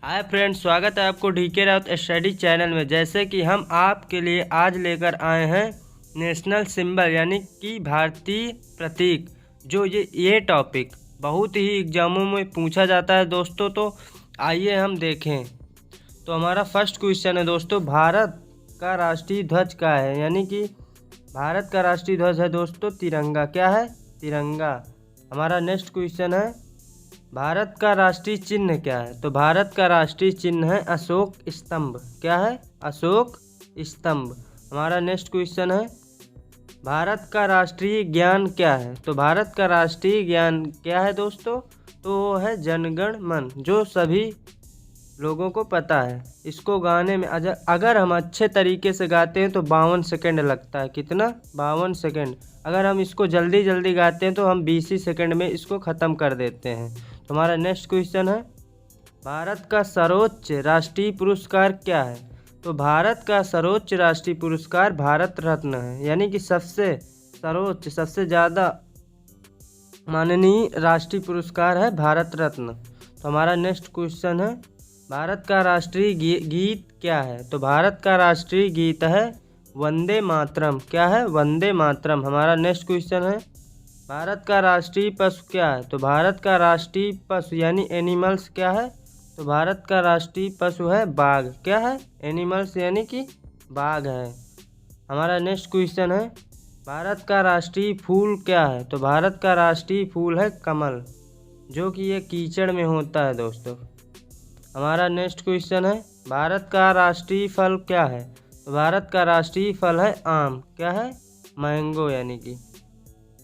Hi friends, स्वागत है आपको डीके राउत स्टडी चैनल में। जैसे कि हम आपके लिए आज लेकर आए हैं नेशनल सिंबल यानी कि भारतीय प्रतीक। जो ये टॉपिक बहुत ही एग्जामों में पूछा जाता है दोस्तों, तो आइए हम देखें। तो हमारा फर्स्ट क्वेश्चन है दोस्तों, भारत का राष्ट्रीय ध्वज क्या है? यानी कि भारत का राष्ट्रीय ध्वज है दोस्तों तिरंगा। क्या है? तिरंगा। हमारा नेक्स्ट क्वेश्चन है, भारत का राष्ट्रीय चिन्ह क्या है? तो भारत का राष्ट्रीय चिन्ह है अशोक स्तंभ। क्या है? अशोक स्तंभ। हमारा नेक्स्ट क्वेश्चन है, भारत का राष्ट्रीय ज्ञान क्या है? तो भारत का राष्ट्रीय ज्ञान क्या है दोस्तों? तो वो है जनगण मन, जो सभी लोगों को पता है। इसको गाने में अगर हम अच्छे तरीके से गाते हैं तो 52 सेकंड लगता है। कितना? 52 सेकंड। अगर हम इसको जल्दी जल्दी गाते हैं तो हम 20 ही सेकंड में इसको ख़त्म कर देते हैं। तो हमारा नेक्स्ट क्वेश्चन है, भारत का सर्वोच्च राष्ट्रीय पुरस्कार क्या है? तो भारत का सर्वोच्च राष्ट्रीय पुरस्कार भारत रत्न है। यानी कि सबसे सर्वोच्च, सबसे ज़्यादा माननीय राष्ट्रीय पुरस्कार है भारत रत्न। तो हमारा नेक्स्ट क्वेश्चन है, भारत का राष्ट्रीय गीत क्या है? तो भारत का राष्ट्रीय गीत है वंदे मातरम। क्या है? वंदे मातरम। हमारा नेक्स्ट क्वेश्चन है, भारत का राष्ट्रीय पशु क्या है? तो भारत का राष्ट्रीय पशु यानी एनिमल्स क्या है? तो भारत का राष्ट्रीय पशु है बाघ। क्या है? एनिमल्स यानी कि बाघ है। हमारा नेक्स्ट क्वेश्चन है, भारत का राष्ट्रीय फूल क्या है? तो भारत का राष्ट्रीय फूल है कमल, जो कि ये कीचड़ में होता है दोस्तों। हमारा नेक्स्ट क्वेश्चन है, भारत का राष्ट्रीय फल क्या है? तो भारत का राष्ट्रीय फल है आम। क्या है? मैंगो यानी कि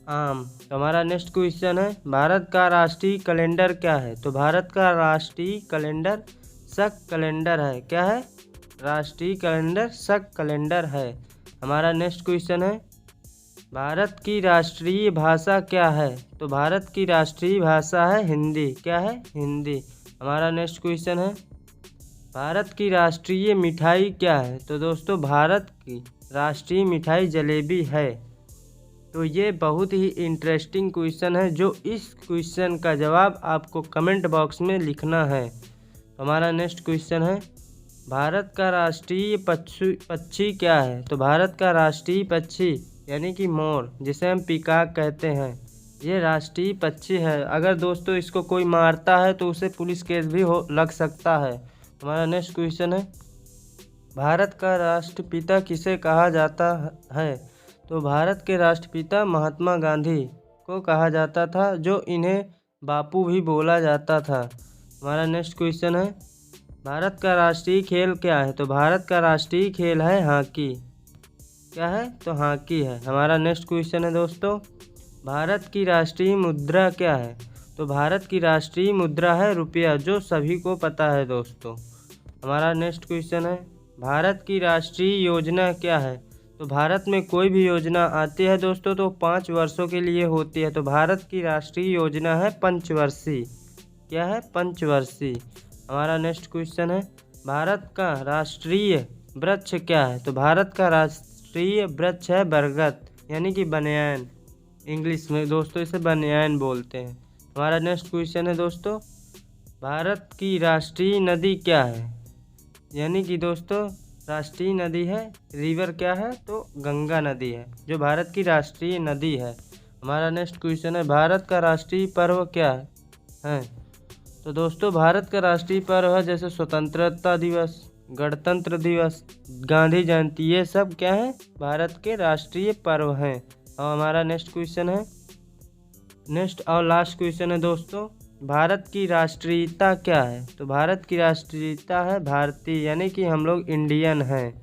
आम। तो हमारा नेक्स्ट क्वेश्चन है, भारत का राष्ट्रीय कैलेंडर क्या है? तो भारत का राष्ट्रीय कैलेंडर शक कैलेंडर है। क्या है? राष्ट्रीय कैलेंडर शक कैलेंडर है। हमारा नेक्स्ट क्वेश्चन है, भारत की राष्ट्रीय भाषा क्या है? तो भारत की राष्ट्रीय भाषा है हिंदी। क्या है? हिंदी। हमारा नेक्स्ट क्वेश्चन है, भारत की राष्ट्रीय मिठाई क्या है? तो दोस्तों भारत की राष्ट्रीय मिठाई जलेबी है। तो ये बहुत ही इंटरेस्टिंग क्वेश्चन है, जो इस क्वेश्चन का जवाब आपको कमेंट बॉक्स में लिखना है। तो हमारा नेक्स्ट क्वेश्चन है, भारत का राष्ट्रीय पक्षी क्या है? तो भारत का राष्ट्रीय पक्षी यानी कि मोर, जिसे हम पीकॉक कहते हैं, ये राष्ट्रीय पक्षी है। अगर दोस्तों इसको कोई मारता है तो उसे पुलिस केस भी लग सकता है। हमारा नेक्स्ट क्वेश्चन है, भारत का राष्ट्रपिता किसे कहा जाता है? तो भारत के राष्ट्रपिता महात्मा गांधी को कहा जाता था, जो इन्हें बापू भी बोला जाता था। हमारा नेक्स्ट क्वेश्चन है, भारत का राष्ट्रीय खेल क्या है? तो भारत का राष्ट्रीय खेल है हॉकी। क्या है? तो हॉकी है। हमारा नेक्स्ट क्वेश्चन है दोस्तों, भारत की राष्ट्रीय मुद्रा क्या है? तो भारत की राष्ट्रीय मुद्रा है रुपया, जो सभी को पता है दोस्तों। हमारा नेक्स्ट क्वेश्चन है, भारत की राष्ट्रीय योजना क्या है? तो भारत में कोई भी योजना आती है दोस्तों तो 5 वर्षों के लिए होती है। तो भारत की राष्ट्रीय योजना है पंचवर्षीय। क्या है? पंचवर्षीय। हमारा नेक्स्ट क्वेश्चन है, भारत का राष्ट्रीय वृक्ष क्या है? तो भारत का राष्ट्रीय वृक्ष है बरगद, यानी कि बनियान। इंग्लिश में दोस्तों इसे बनियान बोलते हैं। हमारा नेक्स्ट क्वेश्चन है दोस्तों, भारत की राष्ट्रीय नदी क्या है? यानी कि दोस्तों राष्ट्रीय नदी है रिवर। क्या है? तो गंगा नदी है, जो भारत की राष्ट्रीय नदी है। हमारा नेक्स्ट क्वेश्चन है, भारत का राष्ट्रीय पर्व क्या है? तो दोस्तों भारत का राष्ट्रीय पर्व है जैसे स्वतंत्रता दिवस, गणतंत्र दिवस, गांधी जयंती, ये सब क्या है? भारत के राष्ट्रीय पर्व हैं। और हमारा नेक्स्ट क्वेश्चन है, नेक्स्ट और लास्ट क्वेश्चन है दोस्तों, भारत की राष्ट्रीयता क्या है? तो भारत की राष्ट्रीयता है भारतीय, यानी कि हम लोग इंडियन हैं।